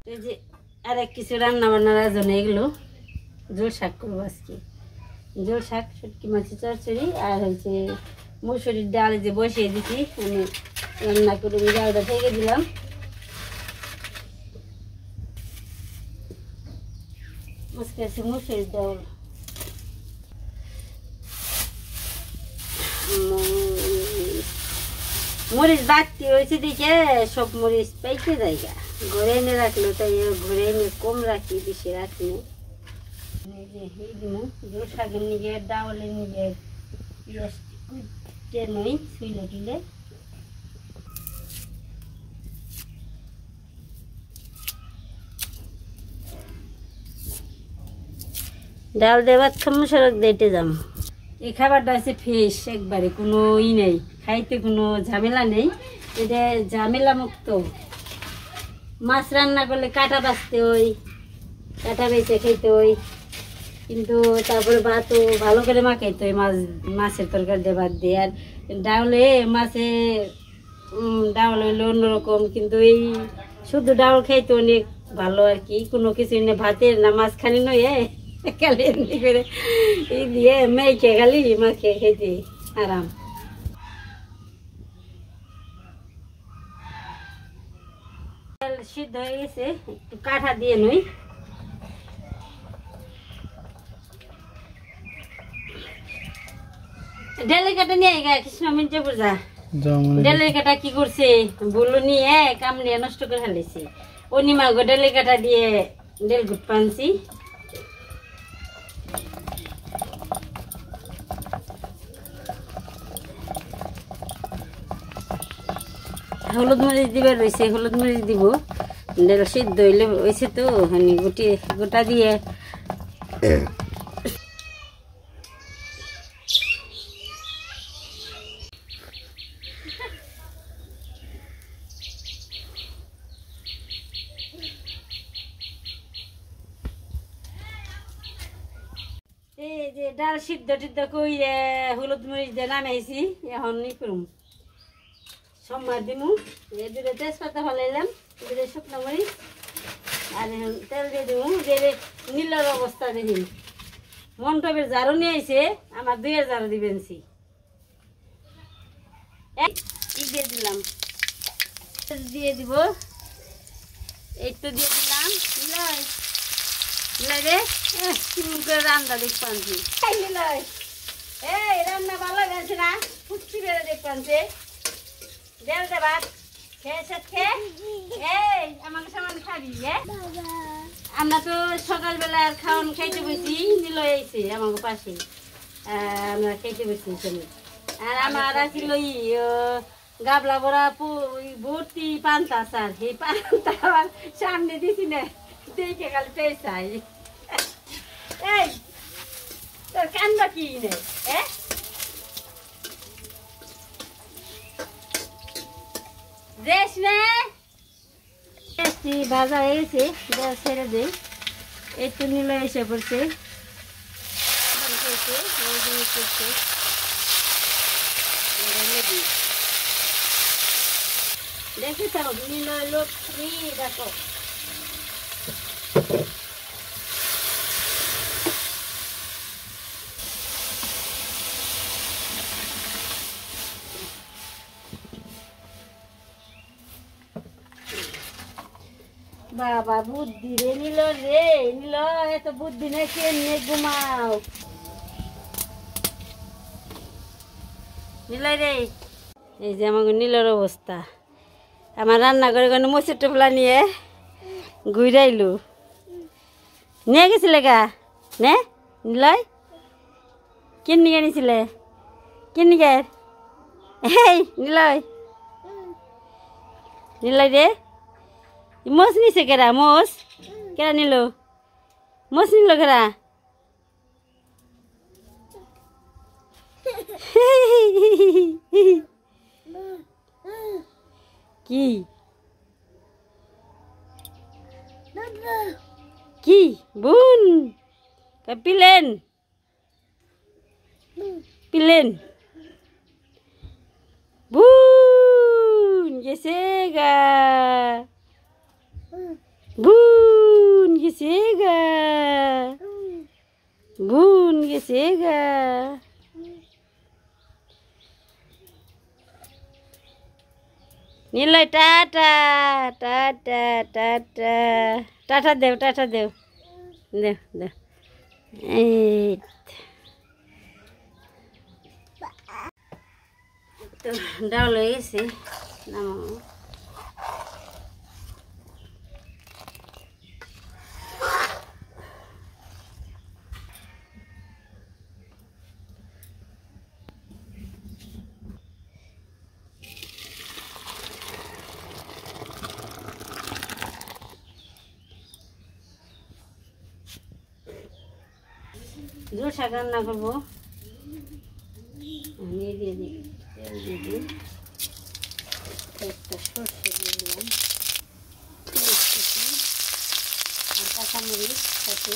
এই যে আরেক কিছু রান্না বান্নার জন্য এগুলো ঝোল শাক করবো আজকে। ঝোল শাক, শুটকি মাছের চচ্চড়ি আর হচ্ছে মুসুরির ডাল যে বসিয়ে দিচ্ছি আমি রান্না করে ডালটা থেকে দিলাম। আজকে আছে মুসুরির ডাল। মরিচ বাড়তি হয়েছে দিকে সব মরিচ পাইকে জায়গা ঘরে এনে রাখলো, তাই ঘরে এনে কম রাখি, বেশি রাখি না। শাকের নিকে ডাউলের নিকে নই শুইলে টুলে ডাল দেবার সরক দেটে যাম। এই খাবারটা আছে ফ্রেশ একবারে, কোনো নেই, খাইতে কোনো ঝামেলা নেই, এটা ঝামেলা মুক্ত। মাছ রান্না করলে কাটা বাছতে হয়, কাটা বেছে খেতে হয়, কিন্তু তারপরে ভাতও ভালো করে মাখাইতে হয় মাছের তরকারি দিয়ে ভাত দিয়ে। আর ডাউলে মাছে ডাউল হইলে অন্যরকম, কিন্তু এই শুধু ডাউল খাইতে অনেক ভালো আর কি। কোনো কিছু না ভাতের না মাছখানি নয় খালি এমনি করে এই দিয়ে মেয়েকে খালি মাকে খেতে আরাম। সিদ্ধ হয়ে গেছে, একটু কাঠা দিয়ে নই। ডেলের কাটা নিয়ে গা কৃষ্ণ মিনচে পূজা ডেলের কাটা কি করছে বললো নিয়ে কাম নিয়ে নষ্ট করে ফেলেছে। অনিমা গো ডেলের কাটা দিয়ে ডেল গুট পানছি। হলুদ মরিচ দিবার রয়েছে, হলুদ মরিচ দিব। ডেল সিদ্ধ হইলে হয়েছে তো গুটি গোটা দিয়ে এই যে ডাল সিদ্ধ টিদ্ধ কইরে হলুদ মরিচ দিয়ে নামাইছি। এখন ই করুম সম্বার দিমু। এই দুটো তেজপাতা ফলাইলাম, দুটো শুকনো মরিচ, আর এখন তেল দিয়ে দিমু। দিয়ে নীলের অবস্থা দেখি মন্টপের ঝাড়ু নিয়ে আইছে, আমার 2 ঝাড়ু দিবেনছি। দিয়ে দিলাম, দিয়ে দিব, এই তো দিয়ে দিলাম। রে কেমন করে রান্না দেখছি এই রান্না ভালো গেছে না, ফুটছি বেড়ে দেখছি দেল দে ভাত খেয়ে এই আমাকে সামান খাবি। আমরা তো সকালবেলা খাওয়ান খাইতে বসি, নিল এসে আমাকে পাশে আমরা খাইতে বসি। আর আমার আছিল গাবলা বড়া ভর্তি পান্তা আচার, সেই পান্তা আমার সামনে দিছি না, দেখে খালি পেয়েছাই। এই তোর কান্দ কি নেই দেশ নে ভাজা হয়ে গেছে, ছেড়ে দে। এই তো নিল এসে পড়ছে, দেখে তো নিল লোক দেখো। বাবা বুদ্ধি রে নিল এত বুদ্ধি নেই, কেমনে ঘুমাও নিল রে। এই যে আমাকে নীলের অবস্থা, আমার রান্না করে কোনো মসুর টোপলা নিয়ে ঘুরাইলু নিয়ে গেছিলে গা নে নিলয়। কেন নিয়ে নিছিলে কেন নিয়ে এই নিলয় রে মোষ নিছে কেরা, মোষ কেরা নিল, মোষ নিল কেরা। কি কি বোন পিলেন পিলেন বোন গেছে গা। গুন গেছে গা, গুন গেছে গা। Niloy tata, tata, tata, tata দেও, টাটা দেও, দেও দেও। এই তো ডাউল হয়ে গেছে, নামাবো। ঝোল শাক রান্না করবো, দিয়ে দিয়ে দিই, তেল দিয়ে দিই, একটা সর্ষে দিয়ে দিলাম, আর কাঁচামরিচ সাথে।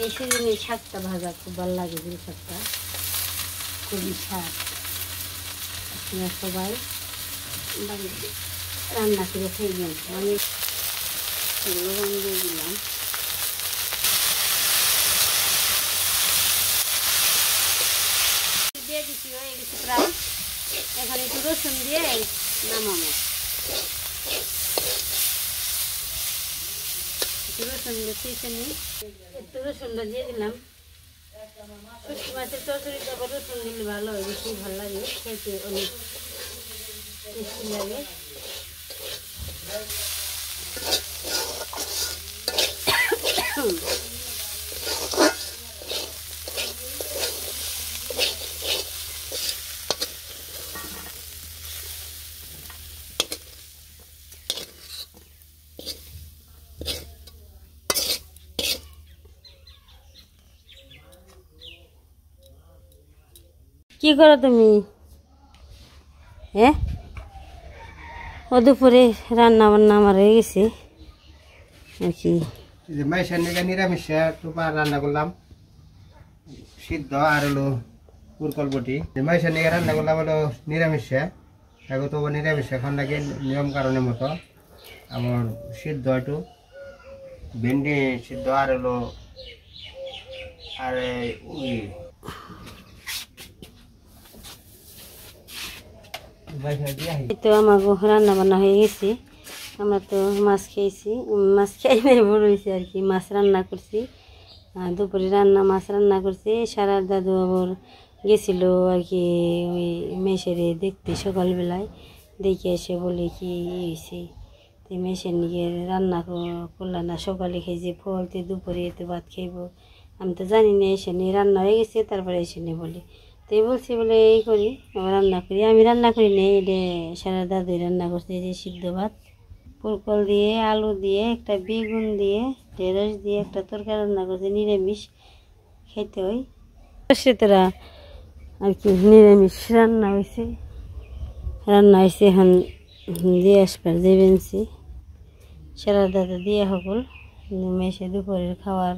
এই সিজনে শাকটা ভাজা খুব ভালো লাগে, ঝোল শাকটা খুবই স্বাদ। আপনারা সবাই বাড়িতে রান্না করে খাইবেন। আমি লবণ দিয়ে দিলাম, দিয়ে দিচ্ছি, হয়ে গেছে প্রায়। এখন একটু রসুন দিয়ে নামাবো। একটু রসুন দিয়ে নিই, একটু রসুনটা দিয়ে দিলাম। শুটকি মাছের চচ্চড়িতে আবার রসুন দিলে ভালো হয়, বেশি ভালো লাগে খেতে, অনেক টেস্টি লাগে। কি করো তুমি? হ্যাঁ, ও দুপুরে রান্না বান্না আমার হয়ে গেছে আর কি। মাইশের নিরামিষ রান্না করলাম, সিদ্ধ আর হলো পুরকলবটি। মাইশের নিয়ে রান্না করলাম হলো নিরামিষ, এখন তো নিরামিষ এখন নাকি নিয়ম কারণের মতো। আমার সিদ্ধ একটু ভেন্ডি সিদ্ধ আর হলো আর তো আমার রান্না বান্না হয়ে গেছে। আমরা তো মাছ খেয়েছি, মাছ খাই নাই বড় হয়েছে আর কি। মাছ রান্না করছি, দুপুরে মাছ রান্না করছি। সারা দাদু আবার গেছিল আর কি ওই মেশেরে দেখতে, সকালবেলায় দেখে এসে বলে কি হয়েছে, তো মেশের নিয়ে রান্না করল না। সকালে খেয়েছি ফল, তো দুপুরে তো ভাত খাইব। আমি তো জানি না, এসে নিয়ে রান্না হয়ে গেছে, তারপরে এসে নিয়ে বলি। তো বলছি বলে এই করি, রান্না করি। আমি রান্না করি না, এটা সারা দাদুই রান্না করছে। এই যে সিদ্ধ ভাত, পুরকল দিয়ে, আলু দিয়ে, একটা বেগুন দিয়ে, ঢেঁড়স দিয়ে একটা তরকারি রান্না করছে, নিরামিষ খেতে হয়। তোরা আর কি নিরামিষ রান্না হয়েছে, এখন দিয়ে আসবার দেবেনছি সারা দাদা দিয়ে সকল মেশে দুপুরের খাওয়ার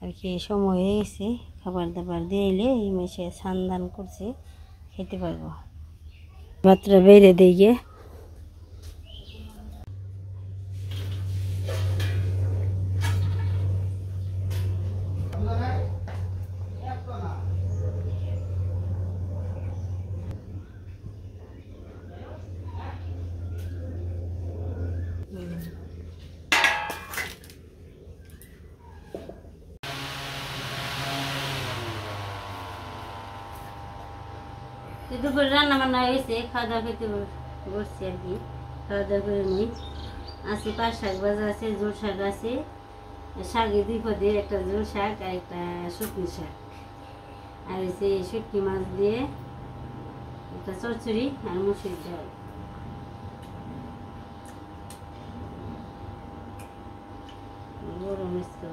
আর কি সময় হয়ে গেছে। খাবার দাবার দিয়ে এলে এই মেশে স্নান করছে, খেতে পারবো। ভাতটা বেড়ে দিয়ে গিয়ে দুপুরে রান্না বান্না হয়েছে, খাওয়া দাওয়া খেতে বসছি আর কি। খাওয়া দাওয়া করে নিই। আছে পাঁচ শাক ভাজা আছে, ঝোল শাক আছে, শাকে দুই পদে, একটা ঝোল শাক আর একটা শুকনো শাক, আর হচ্ছে শুটকি মাছ দিয়ে একটা চচ্চড়ি আর মুসুর ডাল। গরম আসছে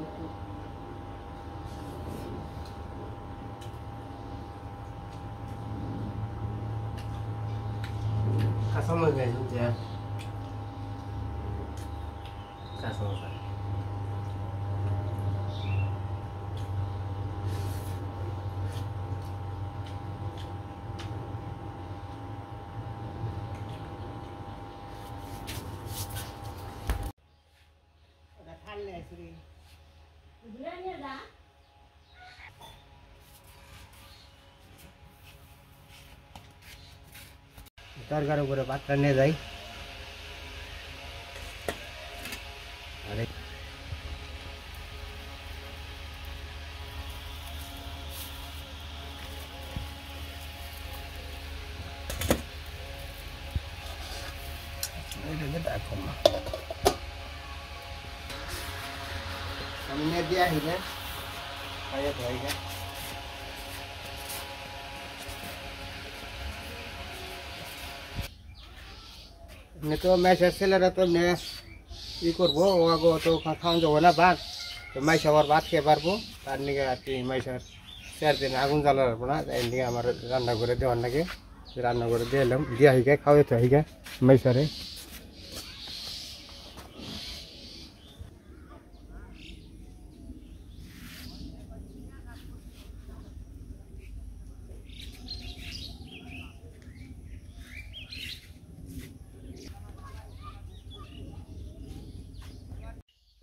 কাঁচামরিচ গাইছে, কাঁচামরিচ তরকারি করে পাত্রা নিয়ে যাই। আরে আমি নিয়ে দিয়ে আসি না খাইয়ে তো হয়ে যায়। এমনি তো মেসের ছেলেরা তো এমনি ই করবো ও আগে তো খাওয়ান যাবো না ভাত, তো মাইসা আবার ভাত খেয়ে পারবো, তার নিকে আর কি মাইসার 4 দিন আগুন জ্বালা পারবো না, এর নিকে আমার রান্না করে দেওয়ার লাগে, রান্না করে দিয়ে এলাম দিয়ে হিগে খাওয়াই তো হিগে মাইসারে।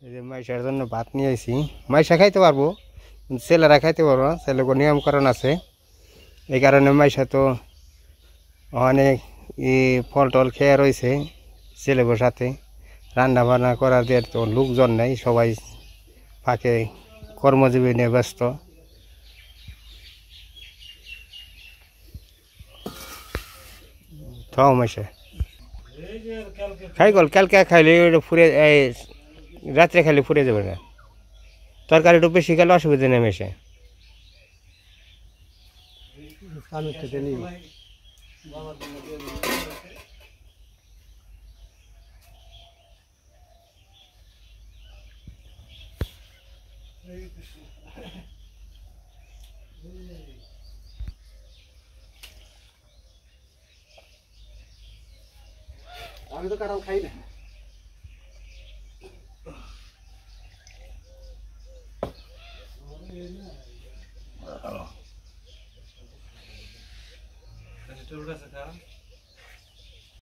এই যে মাইসার জন্য ভাত নিয়ে আসি, মাইসা খাইতে পারবো কিন্তু ছেলেরা খাইতে পারবো না, ছেলেকে নিয়মকরণ আছে, এই কারণে মাইসা তো অনেক ফল টল খেয়ে রয়েছে ছেলেদের সাথে, রান্না বান্না করার দিয়ে তো লোকজন নেই, সবাই ফাঁকে কর্মজীবী নিয়ে ব্যস্ত। খাও মাইসা খাই গল, কালকে খাইলে ফুরে রাত্রে খাইলে ফুরে যাবে না, তরকারি একটু বেশি খেলে অসুবিধা নেই মেশে। আমি তো কারণ খাই না। Ada telur rasa kah?